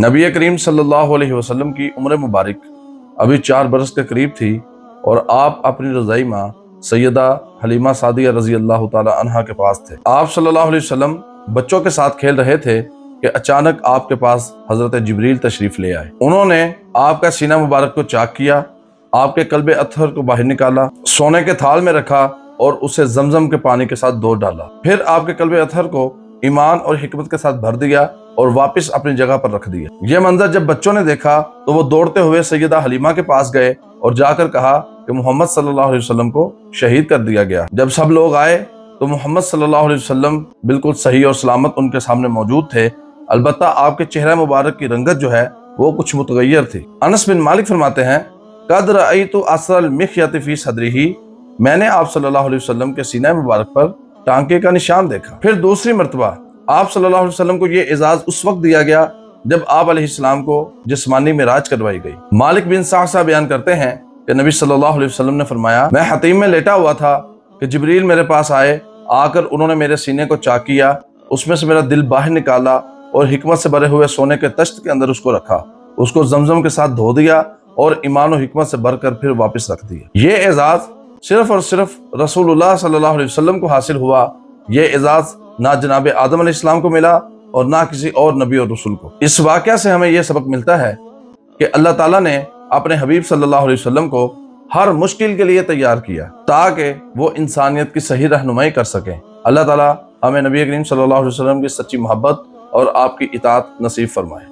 نبی کریم صلی اللہ علیہ وسلم کی عمر مبارک ابھی 4 برس کے قریب تھی اور آپ اپنی رضائی ماں سیدہ حلیمہ سعدیہ رضی اللہ تعالی عنہا کے پاس تھے۔ آپ صلی اللہ علیہ وسلم بچوں کے ساتھ کھیل رہے تھے کہ اچانک آپ کے پاس حضرت جبریل تشریف لے آئے۔ انہوں نے آپ کا سینہ مبارک کو چاک کیا، آپ کے قلب اطہر کو باہر نکالا، سونے کے تھال میں رکھا اور اسے زمزم کے پانی کے ساتھ دھو ڈالا۔ پھر آپ کے قلب اطہر کو ایمان اور حکمت کے ساتھ بھر دیا اور واپس اپنی جگہ پر رکھ دیا۔ یہ منظر جب بچوں نے دیکھا تو وہ دوڑتے ہوئے سیدہ حلیمہ کے پاس گئے اور جا کر کہا کہ محمد صلی اللہ علیہ وسلم کو شہید کر دیا گیا۔ جب سب لوگ آئے تو محمد صلی اللہ علیہ وسلم بالکل صحیح اور سلامت ان کے سامنے موجود تھے، البتہ آپ کے چہرہ مبارک کی رنگت جو ہے وہ کچھ متغیر تھی۔ انس بن مالک فرماتے ہیں قد رأیت اثر المخیط فی صدرہ، میں نے آپ صلی اللہ علیہ وسلم کے سینہ مبارک پر ٹانکے کا نشان دیکھا۔ پھر دوسری مرتبہ آپ صلی اللہ علیہ وسلم کو یہ اعزاز اس وقت دیا گیا جب آپ علیہ السلام کو جسمانی معراج کروائی گئی۔ مالک بن صعصع بیان کرتے ہیں کہ نبی صلی اللہ علیہ وسلم نے فرمایا میں حتیم میں لیٹا ہوا تھا کہ جبریل میرے پاس آئے، آ کر انہوں نے میرے سینے کو چاک کیا، اس میں سے میرا دل باہر نکالا اور حکمت سے بھرے ہوئے سونے کے تشت کے اندر اس کو رکھا، اس کو زمزم کے ساتھ دھو دیا اور ایمان و حکمت سے بھر کر پھر واپس رکھ دیا۔ یہ اعزاز صرف اور صرف رسول اللہ صلی اللہ علیہ وسلم کو حاصل ہوا، یہ اعزاز نہ جناب آدم علیہ السلام کو ملا اور نہ کسی اور نبی اور رسول کو۔ اس واقعہ سے ہمیں یہ سبق ملتا ہے کہ اللہ تعالیٰ نے اپنے حبیب صلی اللہ علیہ وسلم کو ہر مشکل کے لیے تیار کیا تاکہ وہ انسانیت کی صحیح رہنمائی کر سکیں۔ اللہ تعالیٰ ہمیں نبی کریم صلی اللہ علیہ وسلم کی سچی محبت اور آپ کی اطاعت نصیب فرمائے۔